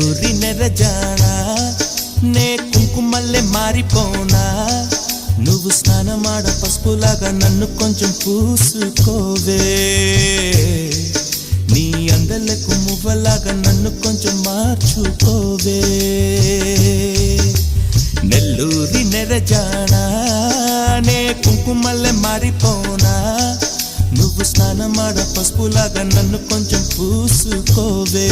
నెల్లూరి నెరజానా నే కుంకుమల్లె మారిపోనా నువ్వు స్నానమాడ పసుపులాగా నన్ను కొంచెం పూసుకోవే నీ అందలకు మువ్వలాగా నన్ను కొంచెం మార్చుకోవే నెల్లూరి నెరజానా నే కుంకుమల్లె మారిపోనా నువ్వు స్నానమాడ పసుపులాగా నన్ను కొంచెం పూసుకోవే